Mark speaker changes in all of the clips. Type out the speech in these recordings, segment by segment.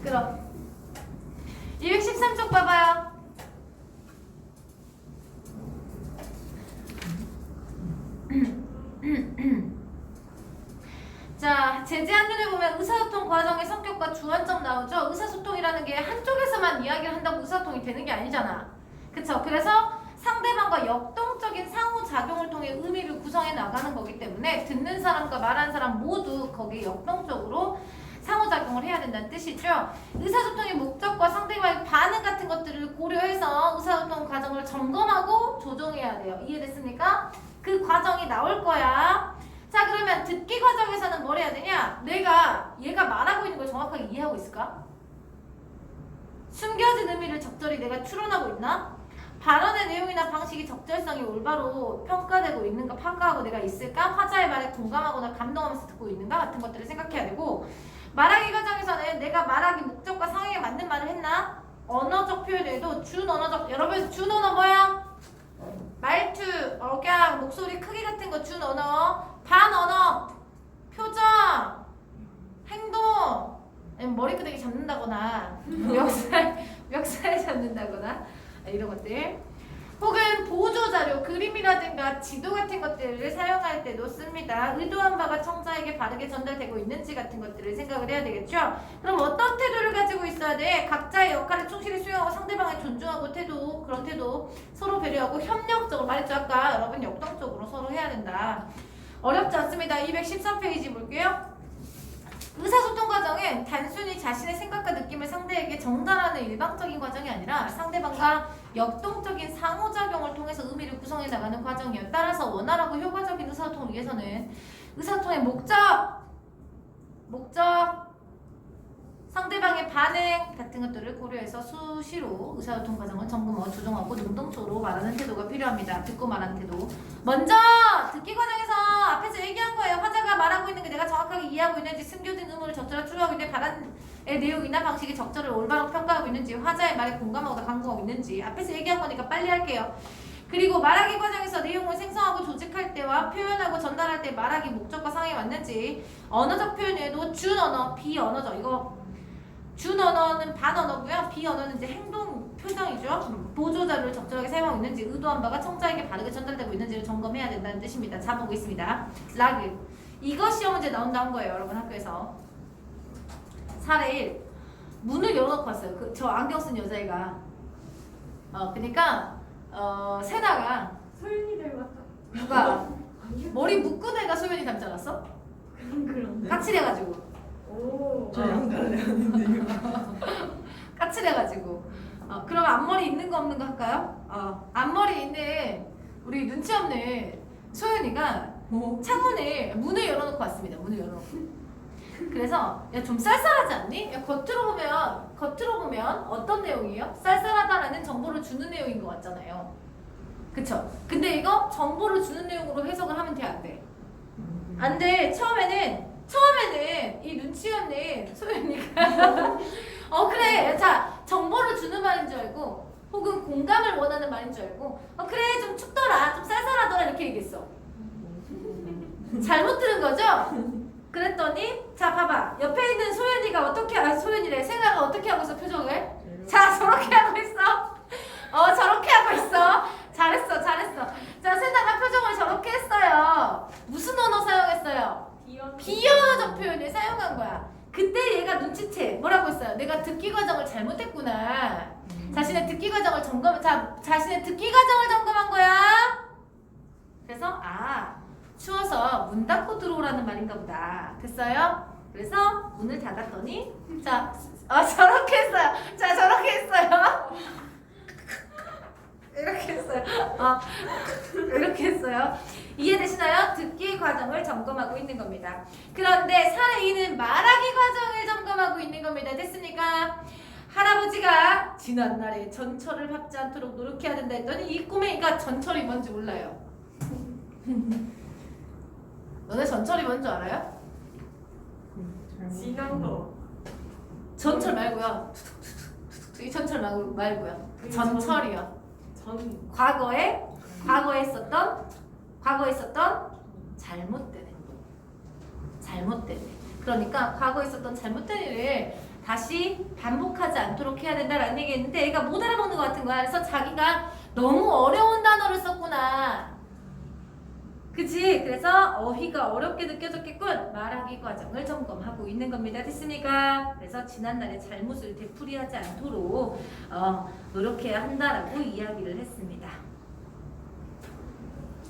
Speaker 1: 시끄러. 213쪽 봐봐요. 자, 제재 한눈에 보면 의사소통 과정의 성격과 주안점 나오죠. 의사소통이라는 게 한쪽에서만 이야기를 한다고 의사소통이 되는 게 아니잖아. 그쵸? 그래서 상대방과 역동적인 상호작용을 통해 의미를 구성해 나가는 거기 때문에 듣는 사람과 말하는 사람 모두 거기에 역동적으로 상호작용을 해야 된다는 뜻이죠. 의사소통의 목적과 상대방의 반응 같은 것들을 고려해서 의사소통 과정을 점검하고 조정해야 돼요. 이해됐습니까? 그 과정이 나올 거야. 자, 그러면 듣기 과정에서는 뭘 해야 되냐? 얘가 말하고 있는 걸 정확하게 이해하고 있을까? 숨겨진 의미를 적절히 내가 추론하고 있나? 발언의 내용이나 방식이 적절성이 올바로 평가되고 있는가 평가하고 내가 있을까? 화자의 말에 공감하거나 감동하면서 듣고 있는가? 같은 것들을 생각해야 되고, 말하기 과정에서는 내가 말하기 목적과 상황에 맞는 말을 했나? 언어적 표현에도 준언어적, 여러분 준언어 뭐야? 말투, 억양, 목소리 크기 같은 거 준언어, 반언어, 표정, 행동, 아니면 머리끄댕이 잡는다거나 멱살 잡는다거나 이런 것들, 혹은 보조자료, 그림이라든가 지도 같은 것들을 사용할 때도 씁니다. 의도한 바가 청자에게 바르게 전달되고 있는지 같은 것들을 생각을 해야 되겠죠. 그럼 어떤 태도를 가지고 있어야 돼? 각자의 역할을 충실히 수행하고 상대방을 존중하고 그런 태도, 서로 배려하고 협력적으로, 말했죠 아까 여러분, 역동적으로 서로 해야 된다. 어렵지 않습니다. 214페이지 볼게요. 의사소통 과정은 단순히 자신의 생각과 느낌을 상대에게 전달하는 일방적인 과정이 아니라 상대방과 역동적인 상호작용을 통해서 의미를 구성해 나가는 과정이에요. 따라서 원활하고 효과적인 의사소통을 위해서는 의사소통의 목적, 상대방의 반응 같은 것들을 고려해서 수시로 의사소통 과정을 점검하고 조정하고 능동적으로 말하는 태도가 필요합니다. 듣고 말하는 태도. 먼저 듣기 과정에서 앞에서 얘기한 거예요. 화자가 말하고 있는 게 내가 정확하게 이해하고 있는지, 숨겨진 의무를 적절하게 추론하고 있는지, 발언의 내용이나 방식이 적절을 올바로 평가하고 있는지, 화자의 말에 공감하거나 강구하고 있는지. 앞에서 얘기한 거니까 빨리 할게요. 그리고 말하기 과정에서 내용을 생성하고 조직할 때와 표현하고 전달할 때 말하기 목적과 상황에 맞는지, 언어적 표현에도 준언어, 비언어적, 이거 준언어는 반언어고요. 비언어는 이제 행동 표정이죠. 보조자료를 적절하게 사용하고 있는지, 의도한 바가 청자에게 바르게 전달되고 있는지를 점검해야 된다는 뜻입니다. 자, 보고 있습니다. 라그. 이거 시험 문제 나온 거예요, 여러분 학교에서. 사례 1. 문을 열어놓고 왔어요. 저 안경 쓴 여자애가. 그러니까 세나가
Speaker 2: 소윤이 닮았다.
Speaker 1: 누가 머리 묶은 애가 소연이 닮지 않았어?
Speaker 2: 그런데.
Speaker 1: 까칠해가지고.
Speaker 2: 오.
Speaker 3: 저 양갈래 하는데요.
Speaker 1: 까칠해가지고. 그럼 앞머리 있는 거 없는 거 할까요? 앞머리 있는 우리 눈치 없는 소연이가 문을 열어놓고 왔습니다. 문을 열어놓고. 그래서 야, 좀 쌀쌀하지 않니? 야, 겉으로 보면 어떤 내용이에요? 쌀쌀하다라는 정보를 주는 내용인 것 같잖아요. 그쵸? 근데 이거 정보를 주는 내용으로 해석을 하면 돼, 안 돼? 안 돼. 처음에는 이 눈치 없는 소연이가 그래, 자, 정보를 주는 말인 줄 알고, 혹은 공감을 원하는 말인 줄 알고, 그래, 좀 춥더라, 좀 쌀쌀하더라, 이렇게 얘기했어. 잘못 들은 거죠? 그랬더니, 자, 봐봐. 옆에 있는 소연이가 소연이래. 세나가 어떻게 하고 있어, 표정을? 자, 저렇게 하고 있어. 저렇게 하고 있어. 잘했어. 자, 세나가 표정을 저렇게 했어요. 무슨 언어 사용했어요? 비언어적 표현을 사용한 거야. 그때 얘가 눈치채. 뭐라고 했어요? 내가 듣기 과정을 잘못했구나. 자신의 듣기 과정을 점검한 거야. 그래서 추워서 문 닫고 들어오라는 말인가 보다. 됐어요? 그래서 문을 닫았더니 자, 저렇게 했어요. 자, 저렇게 했어요. 이렇게 했어요. 이렇게 했어요. 이해되시나요? 듣기 과정을 점검하고 있는 겁니다. 그런데 사례 2는 말하기 과정을 점검하고 있는 겁니다. 됐습니까? 할아버지가 지난날에 전철을 밟지 않도록 노력해야 된다 했더니 이 꼬맹이가 전철이 뭔지 몰라요. 너네 전철이 뭔지 알아요?
Speaker 2: 지난도.
Speaker 1: 전철 말고요. 이 전철 말고요. 전철이요. 과거에 있었던 잘못된 행동. 그러니까 과거에 있었던 잘못된 일을 다시 반복하지 않도록 해야 된다라는 얘기했는데 애가 못 알아먹는 것 같은 거야. 그래서 자기가 너무 어려운 단어를 썼구나. 그치? 그래서 어휘가 어렵게 느껴졌겠군. 말하기 과정을 점검하고 있는 겁니다. 됐습니까? 그래서 지난날의 잘못을 되풀이하지 않도록 노력해야 한다라고 이야기를 했습니다.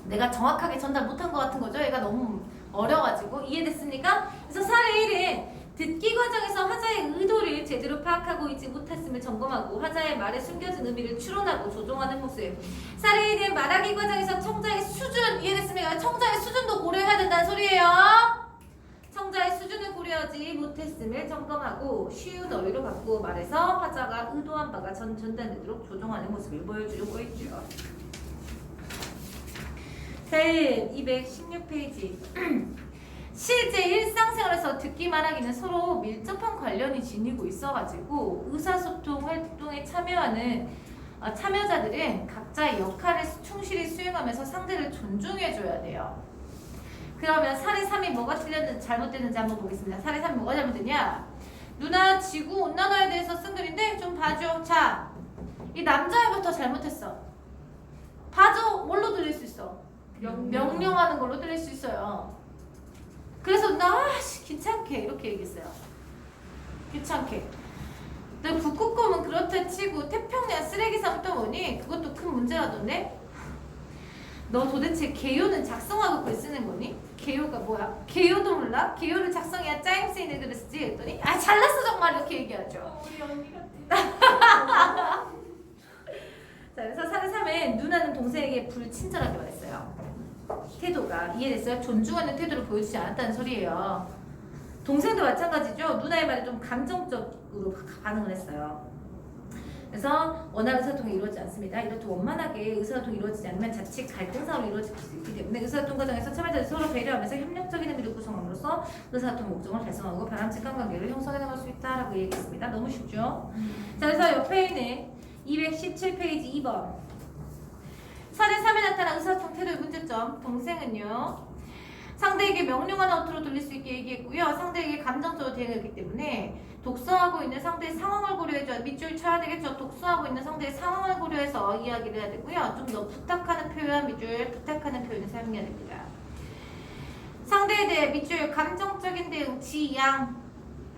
Speaker 1: 내가 정확하게 전달 못한 것 같은 거죠? 얘가 너무 어려가지고. 이해됐습니까? 그래서 사례 1은 듣기 과정에서 화자의 의도를 제대로 파악하고 있지 못했음을 점검하고 화자의 말에 숨겨진 의미를 추론하고 조정하는 모습. 사례 2는 말하기 과정에서 청자의 수준, 이해됐습니까? 청자의 수준도 고려해야 된다는 소리예요. 청자의 수준을 고려하지 못했음을 점검하고 쉬운 어휘로 바꾸어 말해서 화자가 의도한 바가 전달되도록 조정하는 모습을 보여주려고 했죠. 자, 216페이지. 실제 일상생활에서 듣기만 하기는 서로 밀접한 관련이 지니고 있어가지고 의사소통 활동에 참여하는 참여자들은 각자의 역할을 충실히 수행하면서 상대를 존중해줘야 돼요. 그러면 사례 3이 뭐가 틀렸는지 잘못됐는지 한번 보겠습니다. 사례 3이 뭐가 잘못됐냐? 누나 지구 온난화에 대해서 쓴 글인데 좀 봐줘. 자, 이 남자애부터 잘못했어. 봐줘. 뭘로 들릴 수 있어? 명령하는 걸로 들릴 수 있어요. 그래서 나 귀찮게 이렇게 얘기했어요. 귀찮게. 근데 북극곰은 그렇다 치고 태평양 쓰레기 쌍덩어니 그것도 큰 문제라던데? 너 도대체 개요는 작성하고 글 쓰는 거니? 개요가 뭐야? 개요도 몰라? 개요를 작성해야 짜임새인을 글을 쓰지 했더니 잘났어 정말 이렇게 얘기하죠.
Speaker 2: 우리 언니 같아.
Speaker 1: 자, 그래서 사례 3에 누나는 동생에게 불친절하게 말했어요. 태도가 이해됐어요? 존중하는 태도를 보여주지 않았다는 소리예요. 동생도 마찬가지죠. 누나의 말에 좀 감정적으로 반응을 했어요. 그래서 원활한 의사소통이 이루어지지 않습니다. 이렇게 원만하게 의사소통이 이루어지지 않으면 자칫 갈등상으로 이루어질 수 있기 때문에 의사소통 과정에서 참여자들이 서로 배려하면서 협력적인 의미를 구성함으로써 의사소통 목적을 달성하고 바람직한 관계를 형성해 나갈 수 있다라고 얘기했습니다. 너무 쉽죠? 자, 그래서 옆에 있는 217페이지 2번 사례 3에 나타난 의사소통 태도의 문제점. 동생은요 상대에게 명령하는 어투로 들릴 수 있게 얘기했고요. 상대에게 감정적으로 대응했기 때문에 독서하고 있는 상대의 상황을 고려해줘야 밑줄 쳐야 되겠죠. 독서하고 있는 상대의 상황을 고려해서 이야기를 해야 되고요. 좀 더 부탁하는 표현, 밑줄 부탁하는 표현을 사용해야 됩니다. 상대에 대해 밑줄 감정적인 대응, 지양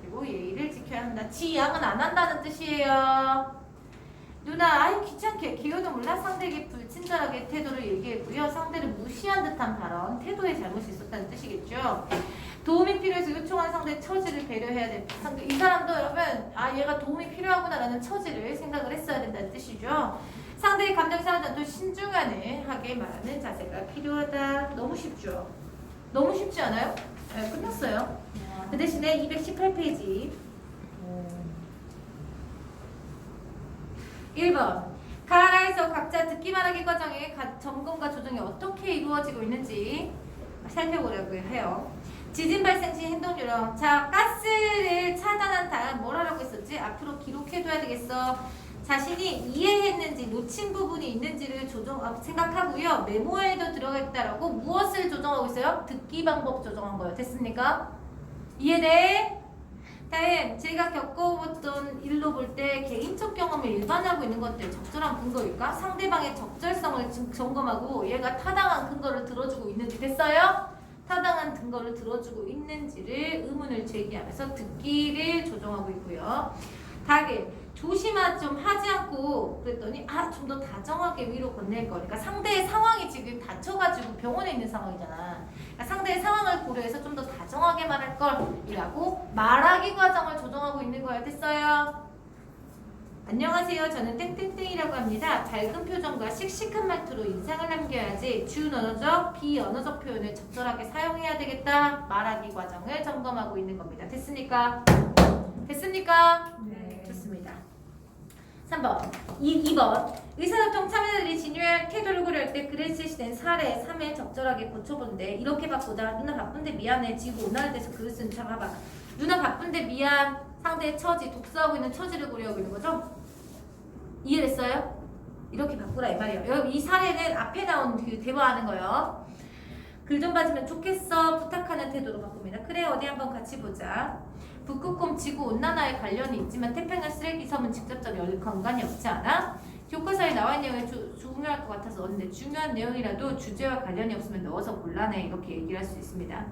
Speaker 1: 그리고 예의를 지켜야 한다. 지양은 안 한다는 뜻이에요. 누나 아이 귀찮게 기호도 몰라 상대에게 불친절하게 태도를 얘기했고요. 상대를 무시한 듯한 발언, 태도에 잘못이 있었다는 뜻이겠죠. 도움이 필요해서 요청하는 상대의 처지를 배려해야 돼. 이 사람도 여러분 얘가 도움이 필요하구나라는 처지를 생각을 했어야 된다는 뜻이죠. 상대의 감정이 상하지 않도록 신중하게 말하는 자세가 필요하다. 너무 쉽죠? 너무 쉽지 않아요? 네, 끝났어요. 그 대신에 218페이지 1번 가나다에서 각자 듣기만 하기 과정의 점검과 조정이 어떻게 이루어지고 있는지 살펴보려고 해요. 지진 발생 시 행동 요령. 자, 가스를 차단한 다음 뭘 하라고 했었지? 앞으로 기록해둬야 되겠어. 자신이 이해했는지 놓친 부분이 있는지를 생각하고요. 메모에도 들어가겠다라고 무엇을 조정하고 있어요? 듣기 방법 조정한 거예요. 됐습니까? 이해돼? 다음 제가 겪어봤던 일로 볼 때 개인적 경험을 일반화하고 있는 것들 적절한 근거일까? 상대방의 적절성을 점검하고 얘가 타당한 근거를 들어주고 있는지 됐어요? 타당한 근거를 들어주고 있는지를 의문을 제기하면서 듣기를 조정하고 있고요. 다음 조심하 좀 하지 않고 그랬더니 좀 더 다정하게 위로 건넬 거니까 상대의 상황이 지금 다쳐가지고 병원에 있는 상황이잖아. 그러니까 상대의 상황을 고려해서 좀 더 다정하게 말할 걸이라고 말하기 과정을 조정하고 있는 거예요. 됐어요? 안녕하세요. 저는 땡땡땡이라고 합니다. 밝은 표정과 씩씩한 말투로 인상을 남겨야지 준언어적, 비언어적 표현을 적절하게 사용해야 되겠다. 말하기 과정을 점검하고 있는 겁니다. 됐습니까? 됐습니까?
Speaker 2: 네.
Speaker 1: 좋습니다. 3번 2번 의사소통 참여자들이 진유할 태도를 고려할 때 글에 실시된 사례 3에 적절하게 고쳐본데 이렇게 바꾸다. 누나 바쁜데 미안해. 지구 온난화에 대해서 글을 쓴 차 봐봐. 누나 바쁜데 미안. 상대의 처지, 독서하고 있는 처지를 고려하고 있는 거죠? 이해됐어요? 이렇게 바꾸라 이 말이에요. 여러분 이 사례는 앞에 나온 그 대화하는 거예요. 글 좀 봐주면 좋겠어. 부탁하는 태도로 바꿉니다. 그래 어디 한번 같이 보자. 북극곰 지구온난화에 관련이 있지만 태평양 쓰레기 섬은 직접적인 관관이 없지 않아? 교과서에 나와 있는 내용이 중요할 것 같아서 넣었는데 중요한 내용이라도 주제와 관련이 없으면 넣어서 곤란해 이렇게 얘기를 할 수 있습니다.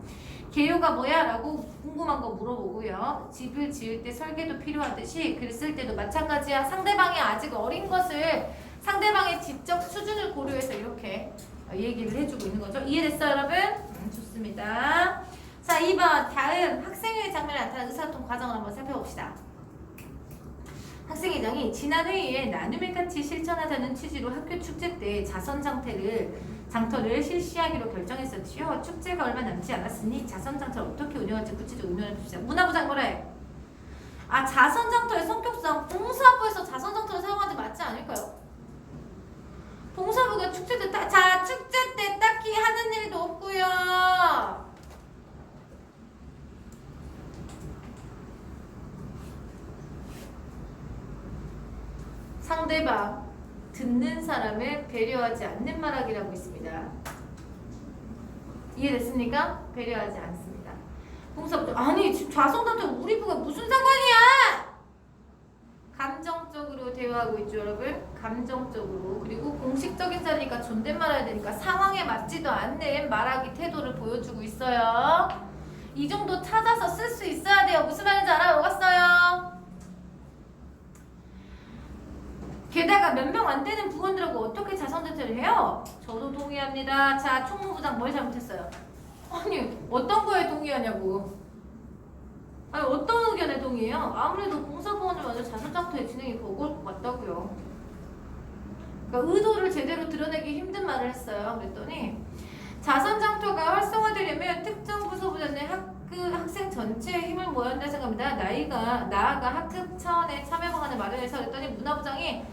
Speaker 1: 개요가 뭐야? 라고 궁금한 거 물어보고요. 집을 지을 때 설계도 필요하듯이 글 쓸 때도 마찬가지야. 상대방이 아직 어린 것을 상대방의 지적 수준을 고려해서 이렇게 얘기를 해주고 있는 거죠. 이해됐어요 여러분? 좋습니다. 자 2번 다음 학생회의 장면에 나타난 의사소통 과정을 한번 살펴봅시다. 학생회장이 지난 회의에 나눔의 가치 실천하자는 취지로 학교 축제 때 장터를 실시하기로 결정했었지요. 축제가 얼마 남지 않았으니 자선장터를 어떻게 운영할지 구체적으로 운영해 줍시다. 문화부장 뭐래? 아 자선장터의 성격상 봉사부에서 자선장터를 사용하는 게 맞지 않을까요? 봉사부가 축제 때 축제 때 딱히 하는 일도 없고요. 상대방 듣는 사람을 배려하지 않는 말하기라고 있습니다. 이해됐습니까? 배려하지 않습니다. 봉사부 아니 지금 좌성단체 우리 부가 무슨 상관이야? 감정적으로 대화하고 있죠 여러분. 감정적으로. 그리고 공식적인 자리니까 존댓말 해야 되니까 상황에 맞지도 않는 말하기 태도를 보여주고 있어요. 이 정도 찾아서 쓸 수 있어야 돼요. 무슨 말인지 알아먹었어요? 게다가 몇 명 안 되는 부원들하고 어떻게 자선대퇴를 해요? 저도 동의합니다. 자, 총무부장 뭘 잘못했어요? 아니, 어떤 거에 동의하냐고. 아니, 어떤 의견에 동의해요? 아무래도 봉사부원을 먼저 자선장터의 진행이 버거울 것 같다고요. 그러니까 의도를 제대로 드러내기 힘든 말을 했어요. 그랬더니 자선장터가 활성화되려면 특정 부서부장의 학생 전체의 힘을 모아야 한다 생각합니다. 나아가 학급 차원의 참여 방안을 마련해서 그랬더니 문화부장이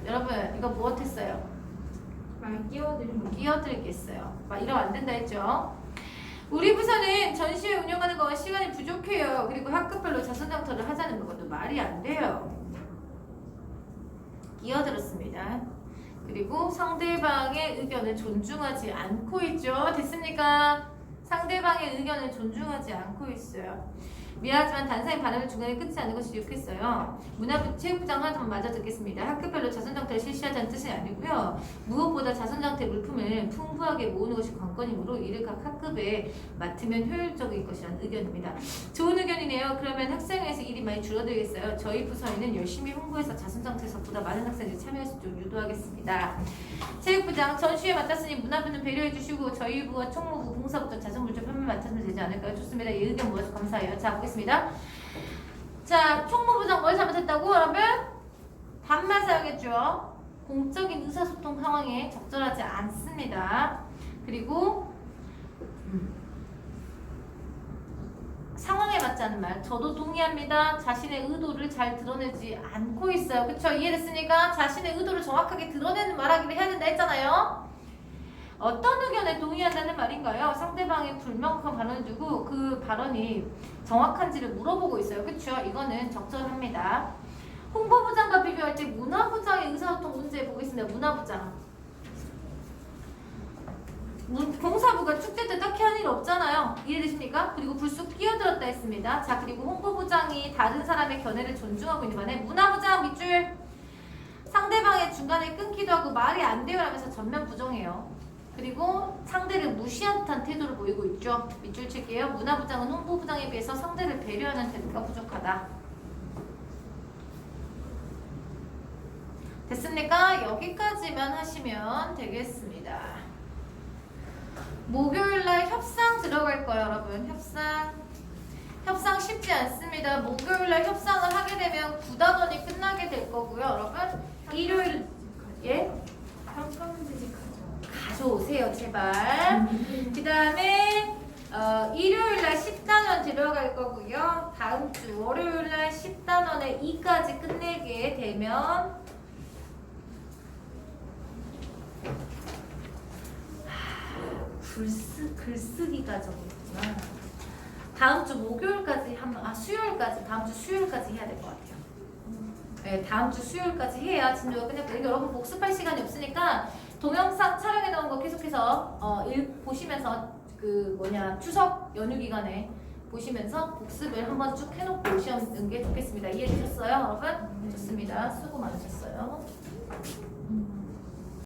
Speaker 1: 여러분 이거 무엇했어요?
Speaker 2: 말
Speaker 1: 끼어들겠어요. 막 이러면 안 된다 했죠. 우리 부서는 전시회 운영하는 거 시간이 부족해요. 그리고 학급별로 자선장터를 하자는 것도 말이 안 돼요. 끼어들었습니다. 그리고 상대방의 의견을 존중하지 않고 있죠. 됐습니까? 상대방의 의견을 존중하지 않고 있어요. 미안하지만 단상의 발언을 중간에 끊지 않는 것이 좋겠어요. 문화부 체육부장 하나만 마저 듣겠습니다. 학급별로 자선장터를 실시하자는 뜻이 아니고요. 무엇보다 자선장터 물품을 풍부하게 모으는 것이 관건이므로 이를 각 학급에 맡으면 효율적인 것이라는 의견입니다. 좋은 의견이네요. 그러면 학생회에서 일이 많이 줄어들겠어요. 저희 부서에는 열심히 홍보해서 자선장터에서 보다 많은 학생들이 참여할 수 있도록 유도하겠습니다. 체육부장 전시회 맡았으니 문화부는 배려해 주시고 저희 부와 총무부, 봉사부터 자선물적 판매 맡으면 되지 않을까요? 좋습니다. 이 의견 모아서 감사해요. 자 보겠습니다. 자 총무부장 뭘 잘못했다고? 여러분 반말 사용했죠. 공적인 의사소통 상황에 적절하지 않습니다. 그리고 상황에 맞지 않는 말. 저도 동의합니다. 자신의 의도를 잘 드러내지 않고 있어요. 그쵸? 이해됐습니까? 자신의 의도를 정확하게 드러내는 말하기를 해야 된다 했잖아요. 어떤 의견에 동의한다는 말인가요? 상대방의 불명확한 발언을 두고 그 발언이 정확한지를 물어보고 있어요. 그쵸? 이거는 적절합니다. 홍보부장과 비교할 때 문화부장의 의사소통 문제 보겠습니다. 문화부장. 봉사부가 축제 때 딱히 한 일 없잖아요. 이해되십니까? 그리고 불쑥 끼어들었다 했습니다. 자 그리고 홍보부장이 다른 사람의 견해를 존중하고 있는 반에 문화부장 밑줄 상대방의 중간에 끊기도 하고 말이 안 돼요 하면서 전면 부정해요. 그리고 상대를 무시한 듯한 태도를 보이고 있죠. 밑줄 칠게요. 문화부장은 홍보부장에 비해서 상대를 배려하는 태도가 부족하다. 됐습니까? 여기까지만 하시면 되겠습니다. 목요일날 협상 들어갈 거예요, 여러분. 협상 쉽지 않습니다. 목요일날 협상을 하게 되면 9단원이 끝나게 될 거고요, 여러분. 일요일 예? 가져오세요, 제발. 그 다음에 일요일날 10단원 들어갈 거고요. 다음 주 월요일날 10단원에 2까지 끝내게 되면 글쓰기가 적었구나. 다음 주 목요일까지 수요일까지 다음 주 수요일까지 해야 될 것 같아요. 네, 다음 주 수요일까지 해야 진도가 끝날 여러분 복습할 시간이 없으니까 동영상 촬영해 놓은 거 계속해서 보시면서 추석 연휴 기간에 보시면서 복습을 한번 쭉 해놓고 시험 응게 좋겠습니다. 이해되셨어요, 여러분? 좋습니다. 수고 많으셨어요.